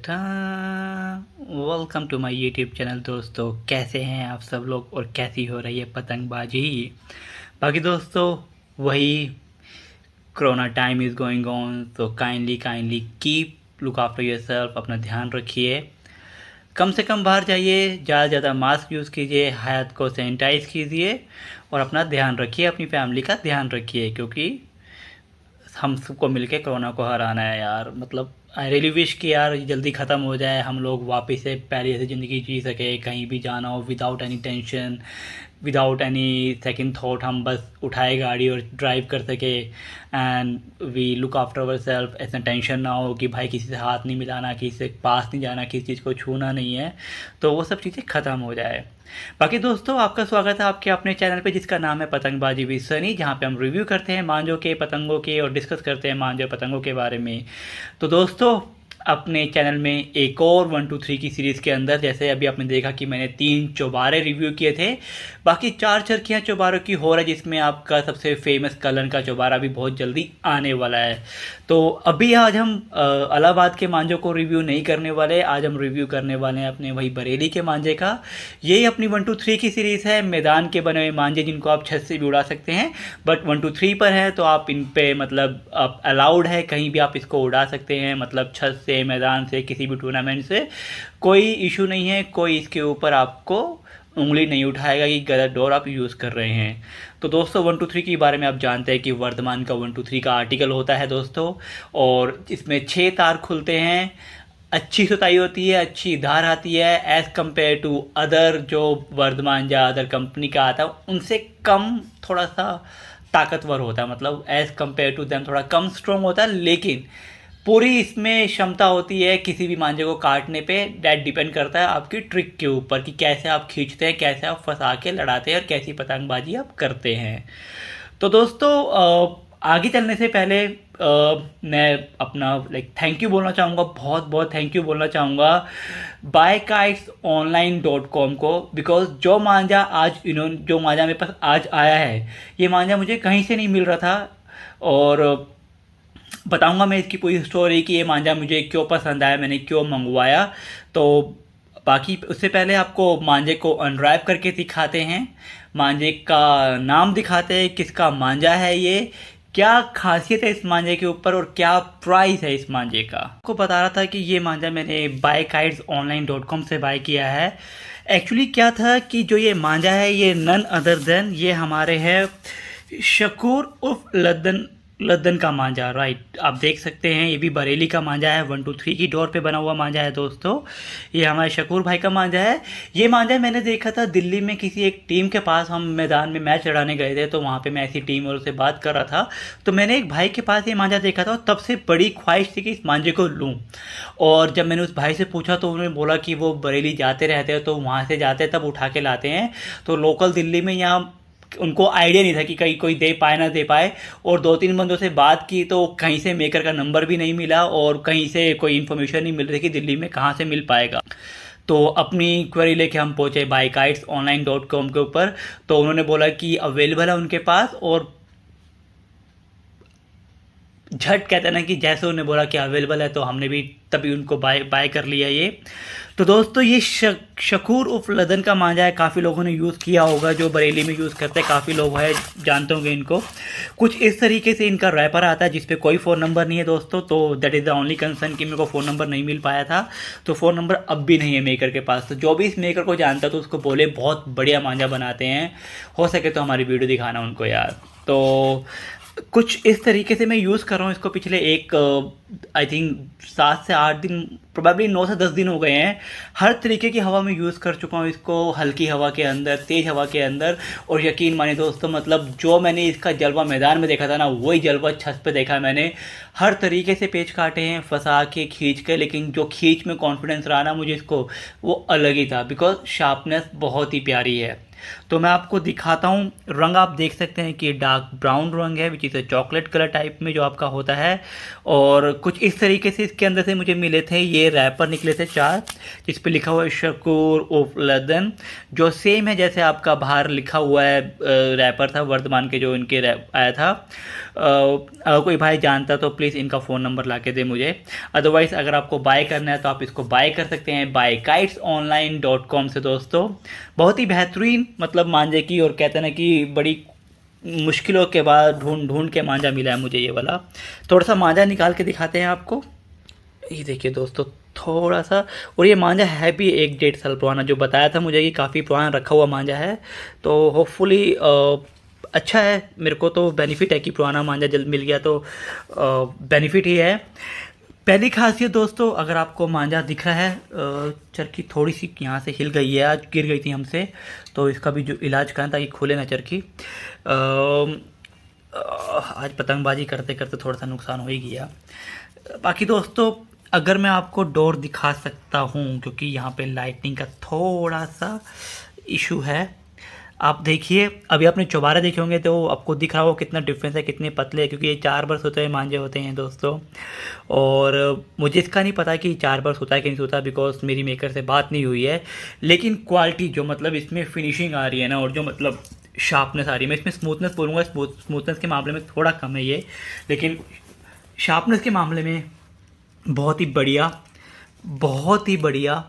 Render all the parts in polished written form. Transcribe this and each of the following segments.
Tata welcome to my YouTube channel. दोस्तों कैसे हैं आप सब लोग और कैसी हो रही है पतंगबाजी। बाकी दोस्तों वही corona time is going on, तो kindly keep look after yourself. अपना ध्यान रखिए, कम से कम बाहर जाइए, ज़्यादा से ज़्यादा मास्क यूज़ कीजिए, हाथ को सैनिटाइज़ कीजिए और अपना ध्यान रखिए, अपनी फैमिली का ध्यान रखिए, क्योंकि हम सबको मिलके कोरोना को हराना है यार। मतलब आई रियली विश कि यार ये जल्दी ख़त्म हो जाए, हम लोग वापस से पहले जैसे ज़िंदगी जी सके, कहीं भी जाना हो without any tension, without any second thought, हम बस उठाए गाड़ी और ड्राइव कर सके and we look after our self. ऐसा टेंशन ना हो कि भाई किसी से हाथ नहीं मिलाना, किसी से पास नहीं जाना, किसी चीज़ को छूना नहीं है, तो वो सब चीज़ें ख़त्म हो जाए। बाकी दोस्तों आपका स्वागत है आपके अपने चैनल पे जिसका नाम है पतंगबाजी विद सनी, जहाँ पे हम रिव्यू करते हैं मांझों के, पतंगों के और डिस्कस करते हैं मांझों पतंगों के बारे में। तो दोस्तों अपने चैनल में एक और 1 2 3 की सीरीज़ के अंदर, जैसे अभी आपने देखा कि मैंने 3 चौबारे रिव्यू किए थे, बाकी 4 चरखियाँ चौबारों की हो रहा है, जिसमें आपका सबसे फेमस कलन का चौबारा भी बहुत जल्दी आने वाला है। तो अभी आज हम इलाहाबाद के मांझों को रिव्यू नहीं करने वाले, आज हम रिव्यू करने वाले हैं अपने वही बरेली के मांझे का। यही अपनी 1 2 3 की सीरीज़ है, मैदान के बने हुए मांझे जिनको आप छत से भी उड़ा सकते हैं, बट 1 2 3 पर है तो आप इन पे मतलब आप अलाउड है, कहीं भी आप इसको उड़ा सकते हैं, मतलब छत से, मैदान से, किसी भी टूर्नामेंट से, कोई इशू नहीं है। कोई इसके ऊपर आपको उंगली नहीं उठाएगा कि गलत डोर आप यूज़ कर रहे हैं। तो दोस्तों 1 2 3 के बारे में आप जानते हैं कि वर्धमान का 1 2 3 का आर्टिकल होता है दोस्तों, और इसमें 6 तार खुलते हैं, अच्छी सुताई होती है, अच्छी धार आती है, एज़ कम्पेयर टू अदर जो वर्धमान या अदर कंपनी का आता है उनसे कम थोड़ा सा ताकतवर होता है, मतलब एज़ कम्पेयर टू देम थोड़ा कम स्ट्रॉन्ग होता है, लेकिन पूरी इसमें क्षमता होती है किसी भी मांझे को काटने पे। डैट डिपेंड करता है आपकी ट्रिक के ऊपर कि कैसे आप खींचते हैं, कैसे आप फंसा के लड़ाते हैं और कैसी पतंगबाजी आप करते हैं। तो दोस्तों आगे चलने से पहले मैं अपना थैंक यू बोलना चाहूँगा, बहुत बहुत थैंक यू बोलना चाहूँगा BuyKitesOnline.com को, बिकॉज जो मांझा मेरे पास आज आया है, ये मांझा मुझे कहीं से नहीं मिल रहा था। और बताऊंगा मैं इसकी पूरी स्टोरी कि ये मांझा मुझे क्यों पसंद आया, मैंने क्यों मंगवाया। तो बाकी उससे पहले आपको मांझे को अनरैप करके दिखाते हैं, मांझे का नाम दिखाते हैं, किसका मांझा है ये, क्या खासियत है इस मांझे के ऊपर और क्या प्राइस है इस मांझे का। आपको बता रहा था कि ये मांझा मैंने BuyKitesOnline.com से बाय किया है। एक्चुअली क्या था कि जो ये मांझा है ये नन अदर देन ये हमारे हैं शकूर उर्फ लद्दन का मांझा, राइट। आप देख सकते हैं ये भी बरेली का मांझा है, 1 2 3 की डोर पे बना हुआ मांझा है दोस्तों। ये हमारे शकूर भाई का मांझा है। ये मांझा मैंने देखा था दिल्ली में किसी एक टीम के पास, हम मैदान में मैच लड़ाने गए थे, तो वहाँ पे मैं ऐसी टीम वालों से बात कर रहा था, तो मैंने एक भाई के पास ये मांझा देखा था और तब से बड़ी ख्वाहिश थी कि इस मांझे को लूँ। और जब मैंने उस भाई से पूछा तो उन्होंने बोला कि वो बरेली जाते रहते हैं, तो वहाँ से जाते तब उठा के लाते हैं, तो लोकल दिल्ली में यहाँ उनको आइडिया नहीं था कि कहीं कोई दे पाए ना दे पाए। और 2 3 बंदों से बात की तो कहीं से मेकर का नंबर भी नहीं मिला और कहीं से कोई इन्फॉर्मेशन नहीं मिल रही कि दिल्ली में कहाँ से मिल पाएगा। तो अपनी क्वेरी लेके हम पहुँचे BuyKitesOnline.com के ऊपर, तो उन्होंने बोला कि अवेलेबल है उनके पास, और झट कहते हैं ना कि जैसे उन्होंने बोला कि अवेलेबल है तो हमने भी तभी उनको बाय कर लिया ये। तो दोस्तों ये शकूर उर्फ लद्दन का मांझा है, काफ़ी लोगों ने यूज़ किया होगा, जो बरेली में यूज़ करते हैं काफ़ी लोग हैं, जानते होंगे इनको। कुछ इस तरीके से इनका रैपर आता है जिसपे कोई फ़ोन नंबर नहीं है दोस्तों, तो that is the only concern कि मेरे को फ़ोन नंबर नहीं मिल पाया था, तो फ़ोन नंबर अब भी नहीं है मेकर के पास। तो जो भी इस मेकर को जानता तो उसको बोले बहुत बढ़िया मांझा बनाते हैं, हो सके तो हमारी वीडियो दिखाना उनको यार। तो कुछ इस तरीके से मैं यूज़ कर रहा हूँ इसको पिछले एक आई थिंक 7 से 8 दिन, प्रोबेबली 9 से 10 दिन हो गए हैं। हर तरीके की हवा में यूज़ कर चुका हूँ इसको, हल्की हवा के अंदर, तेज़ हवा के अंदर, और यकीन मानिए दोस्तों मतलब जो मैंने इसका जलवा मैदान में देखा था ना, वही जलवा छत पे देखा मैंने। हर तरीके से पेच काटे हैं, फंसा के, खींच के, लेकिन जो खींच में कॉन्फिडेंस रहा ना मुझे इसको, वो अलग ही था, बिकॉज शार्पनेस बहुत ही प्यारी है। तो मैं आपको दिखाता हूँ। रंग आप देख सकते हैं कि डार्क ब्राउन रंग है, which is a chocolate colour type में जो आपका होता है। और कुछ इस तरीके से इसके अंदर से मुझे मिले थे, ये रैपर निकले थे 4, जिस पे लिखा हुआ है शकूर ऑफ लंदन, जो सेम है जैसे आपका बाहर लिखा हुआ है रैपर था वर्धमान के जो इनके आया था। अगर कोई भाई जानता तो प्लीज़ इनका फ़ोन नंबर ला के दे मुझे। अदरवाइज़ अगर आपको बाय करना है तो आप इसको बाय कर सकते हैं buyKitesOnline.com से दोस्तों। बहुत ही बेहतरीन मतलब मांझे की, और कहते हैं ना कि बड़ी मुश्किलों के बाद ढूंढ ढूंढ के मांझा मिला है मुझे ये वाला। थोड़ा सा मांझा निकाल के दिखाते हैं आपको। ये देखिए दोस्तों थोड़ा सा, और ये मांझा है भी 1-1.5 साल पुराना, जो बताया था मुझे कि काफ़ी पुराना रखा हुआ मांझा है। तो होपफुली अच्छा है, मेरे को तो बेनिफिट है कि पुराना मांझा जल्द मिल गया तो बेनिफिट ही है। पहली खासियत दोस्तों, अगर आपको मांझा दिख रहा है, चरखी थोड़ी सी यहाँ से हिल गई है, आज गिर गई थी हमसे, तो इसका भी जो इलाज करना ताकि खुले ना चरखी। आज पतंगबाजी करते करते थोड़ा सा नुकसान हो ही गया। बाकी दोस्तों अगर मैं आपको डोर दिखा सकता हूँ, क्योंकि यहाँ पे लाइटनिंग का थोड़ा सा इशू है। आप देखिए, अभी आपने चौबारे देखे होंगे तो आपको दिख रहा हो कितना डिफरेंस है, कितने पतले हैं, क्योंकि ये 4 बर्स होते हैं मांझे होते हैं दोस्तों। और मुझे इसका नहीं पता कि 4 बर्स होता है कि नहीं होता, बिकॉज मेरी मेकर से बात नहीं हुई है। लेकिन क्वालिटी जो मतलब इसमें फिनिशिंग आ रही है ना, और जो मतलब शार्पनेस आ रही है, मैं इसमें स्मूथनेस बोलूँगा, स्मूथनेस के मामले में थोड़ा कम है ये, लेकिन शार्पनेस के मामले में बहुत ही बढ़िया, बहुत ही बढ़िया,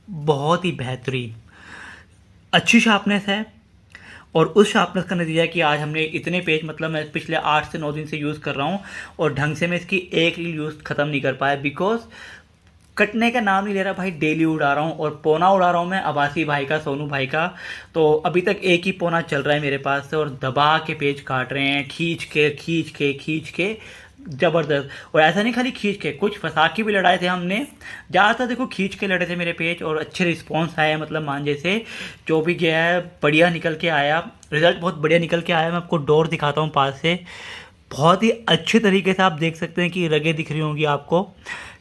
बहुत ही बेहतरीन अच्छी शार्पनेस है। और उस शार्पनेस का नतीजा है कि आज हमने इतने पेज, मतलब मैं पिछले 8 से 9 दिन से यूज़ कर रहा हूँ और ढंग से मैं इसकी एक रील यूज़ ख़त्म नहीं कर पाया, बिकॉज कटने का नाम नहीं ले रहा भाई। डेली उड़ा रहा हूँ और पौना उड़ा रहा हूँ मैं अब्बासी भाई का, सोनू भाई का। तो अभी तक एक ही पौना चल रहा है मेरे पास से, और दबा के पेज काट रहे हैं, खींच के खींच के खींच के, ज़बरदस्त। और ऐसा नहीं खाली खींच के, कुछ फंसा के भी लड़ाए थे हमने, ज़्यादातर देखो खींच के लड़े थे मेरे पेज, और अच्छे रिस्पॉन्स आए, मतलब मांझे से जो भी गया है बढ़िया निकल के आया, रिजल्ट बहुत बढ़िया निकल के आया। मैं आपको डोर दिखाता हूँ पास से, बहुत ही अच्छे तरीके से आप देख सकते हैं कि रगें दिख रही होंगी आपको,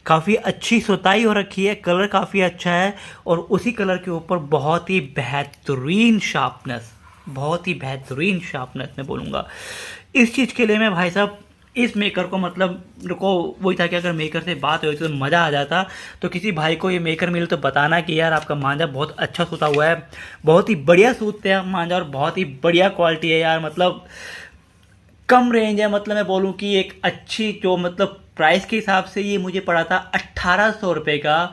काफ़ी अच्छी सुताई हो रखी है, कलर काफ़ी अच्छा है, और उसी कलर के ऊपर बहुत ही बेहतरीन शार्पनेस, बहुत ही बेहतरीन शार्पनेस मैं बोलूँगा। इस चीज़ के लिए मैं भाई साहब इस मेकर को, मतलब रुको, वही था कि अगर मेकर से बात हुई तो मज़ा आ जाता। तो किसी भाई को ये मेकर मिले तो बताना कि यार आपका मांझा बहुत अच्छा सूता हुआ है, बहुत ही बढ़िया सूतते हैं मांझा, और बहुत ही बढ़िया क्वालिटी है यार। मतलब कम रेंज है, मतलब मैं बोलूँ कि एक अच्छी जो मतलब प्राइस के हिसाब से ये मुझे पड़ा था 1800 रुपये का,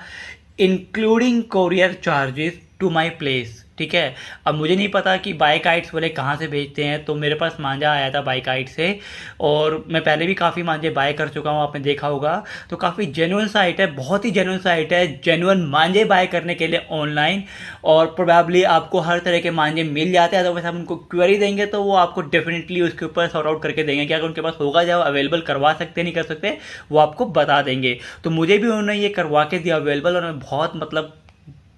including courier charges to my place. ठीक है, अब मुझे नहीं पता कि बाइकाइट्स वाले कहाँ से भेजते हैं, तो मेरे पास मांझा आया था बाइकाइट से, और मैं पहले भी काफ़ी मांझे बाय कर चुका हूँ, आपने देखा होगा। तो काफ़ी जेन्युइन साइट है, बहुत ही जेन्युइन साइट है, जेन्युइन मांझे बाय करने के लिए ऑनलाइन। और प्रोबेबली आपको हर तरह के मांझे मिल जाते हैं, तो वैसे आप उनको क्वेरी देंगे तो वो आपको डेफिनेटली उसके ऊपर सॉर्ट आउट करके देंगे कि अगर उनके पास होगा, जब अवेलेबल करवा सकते नहीं कर सकते वो आपको बता देंगे। तो मुझे भी उन्होंने ये करवा के दिया अवेलेबल, और मैं बहुत मतलब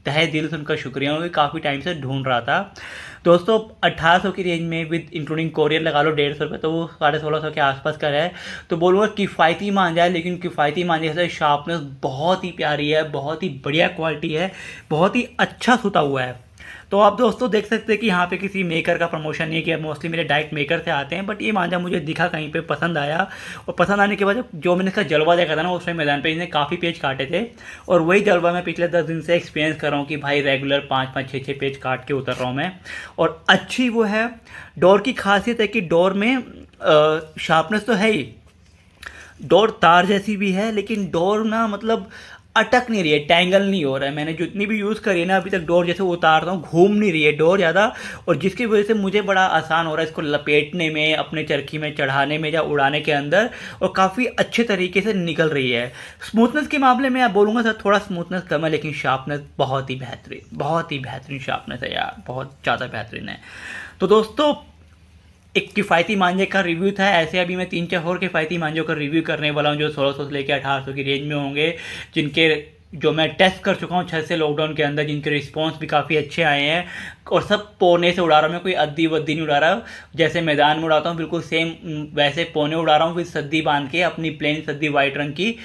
तहे दिल से उनका शुक्रिया, मैं काफ़ी टाइम से ढूंढ रहा था दोस्तों। 1800 की रेंज में विद इंक्लूडिंग कोरियर लगा लो 150 रुपये, तो वो 1650 के आसपास का है। तो बोलूँगा किफ़ायती मांझा है, लेकिन किफ़ायती मांझे से शार्पनेस बहुत ही प्यारी है, बहुत ही बढ़िया क्वालिटी है, बहुत ही अच्छा सूता हुआ है। तो आप दोस्तों देख सकते हैं कि यहाँ पे किसी मेकर का प्रमोशन नहीं किया, मोस्टली मेरे डायरेक्ट मेकर से आते हैं, बट ये मांझा मुझे दिखा कहीं पे, पसंद आया, और पसंद आने के बाद जो मैंने इसका जलवा देखा था ना उस टाइम मैदान पे, इसने काफ़ी पेज काटे थे, और वही जलवा मैं पिछले 10 दिन से एक्सपीरियंस कर रहा हूँ कि भाई रेगुलर 5-5, 6-6 पेज काट के उतर रहा हूँ मैं। और अच्छी वो है डोर की खासियत है कि डोर में शार्पनेस तो है ही, डोर तार जैसी भी है, लेकिन डोर ना मतलब अटक नहीं रही है, टैंगल नहीं हो रहा है। मैंने जितनी भी यूज़ करी है ना अभी तक, डोर जैसे उतारता हूँ घूम नहीं रही है डोर ज़्यादा, और जिसकी वजह से मुझे बड़ा आसान हो रहा है इसको लपेटने में, अपने चरखी में चढ़ाने में या उड़ाने के अंदर, और काफ़ी अच्छे तरीके से निकल रही है। स्मूथनेस के मामले में आप बोलूँगा सर थोड़ा स्मूथनेस कम है, लेकिन शार्पनेस बहुत ही बेहतरीन, बहुत ही बेहतरीन शार्पनेस है यार, बहुत ज़्यादा बेहतरीन है। तो दोस्तों एक किफ़ायती मांझे का रिव्यू था, ऐसे अभी मैं 3-4 और किफ़ायती मांझों का रिव्यू करने वाला हूँ जो 1600 से लेकर 1800 की रेंज में होंगे, जिनके जो मैं टेस्ट कर चुका हूँ 6 से लॉकडाउन के अंदर, जिनके रिस्पॉन्स भी काफ़ी अच्छे आए हैं, और सब पौने से उड़ा रहा हूँ मैं, कोई अद्दी वद्दी नहीं उड़ा रहा। जैसे मैदान में उड़ाता हूँ बिल्कुल सेम वैसे पौने उड़ा रहा हूँ, फिर सद्दी बांध के, अपनी प्लेन सद्दी वाइट रंग की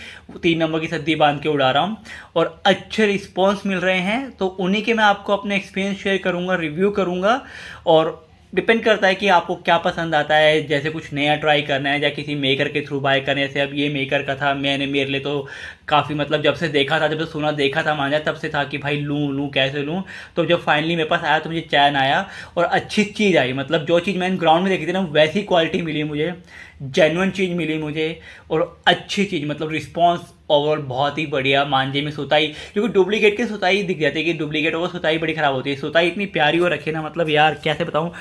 3 नंबर की सद्दी बांध के उड़ा रहा हूँ, और अच्छे रिस्पॉन्स मिल रहे हैं। तो उन्हीं के मैं आपको अपने एक्सपीरियंस शेयर करूँगा, रिव्यू करूँगा, और डिपेंड करता है कि आपको क्या पसंद आता है। जैसे कुछ नया ट्राई करना है या किसी मेकर के थ्रू बाय करने से, अब ये मेकर का था, मैंने मेरे लिए तो काफ़ी मतलब जब से देखा था, जब से सुना देखा था मांझा, तब से था कि भाई लूँ कैसे लूँ। तो जब फाइनली मेरे पास आया तो मुझे चैन आया और अच्छी चीज़ आई। मतलब जो चीज़ मैंने ग्राउंड में देखी थी ना, वैसी क्वालिटी मिली मुझे, जेन्युइन चीज़ मिली मुझे, और अच्छी चीज़, मतलब रिस्पॉन्स ओवरऑल बहुत ही बढ़िया। मांझे में सुताई, क्योंकि डुप्लीकेट की सुताई दिख जाती है कि डुप्लीकेट होगा, सुताई बड़ी ख़राब होती है। सुताई इतनी प्यारी हो रखी है ना, मतलब यार कैसे बताऊँ,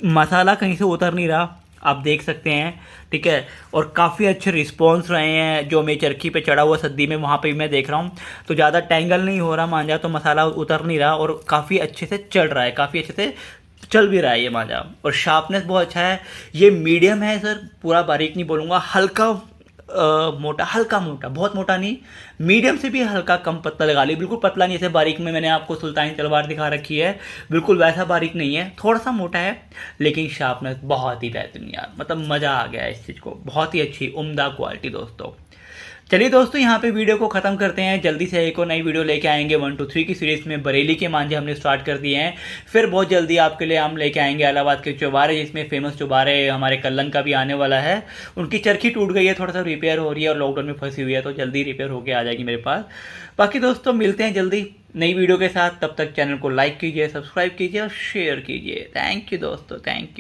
मसाला कहीं से उतर नहीं रहा, आप देख सकते हैं, ठीक है। और काफ़ी अच्छे रिस्पॉन्स रहे हैं। जो मैं चरखी पे चढ़ा हुआ सद्दी में, वहाँ पे भी मैं देख रहा हूँ, तो ज़्यादा टेंगल नहीं हो रहा मांझा, तो मसाला उतर नहीं रहा, और काफ़ी अच्छे से चढ़ रहा है, काफ़ी अच्छे से चल भी रहा है ये मांझा। और शार्पनेस बहुत अच्छा है। ये मीडियम है सर, पूरा बारीक नहीं बोलूँगा, हल्का मोटा, हल्का मोटा, बहुत मोटा नहीं, मीडियम से भी हल्का कम पतला लगा ली, बिल्कुल पतला नहीं। जैसे बारीक में मैंने आपको सुल्तानी तलवार दिखा रखी है, बिल्कुल वैसा बारीक नहीं है, थोड़ा सा मोटा है, लेकिन शार्पनेस बहुत ही बेहतरीन यार, मतलब मज़ा आ गया इस चीज़ को, बहुत ही अच्छी उम्दा क्वालिटी दोस्तों। चलिए दोस्तों, यहाँ पे वीडियो को ख़त्म करते हैं। जल्दी से एक और नई वीडियो लेके आएंगे 1 2 3 की सीरीज़ में। बरेली के मांझे हमने स्टार्ट कर दिए हैं, फिर बहुत जल्दी आपके लिए हम लेके आएंगे इलाहाबाद के चौबारे, जिसमें फेमस चौबारे हमारे कल्लन का भी आने वाला है। उनकी चरखी टूट गई है, थोड़ा सा रिपेयर हो रही है, और लॉकडाउन में फंसी हुई है, तो जल्दी रिपेयर होकर आ जाएगी मेरे पास। बाकी दोस्तों मिलते हैं जल्दी नई वीडियो के साथ, तब तक चैनल को लाइक कीजिए, सब्सक्राइब कीजिए और शेयर कीजिए। थैंक यू दोस्तों, थैंक यू।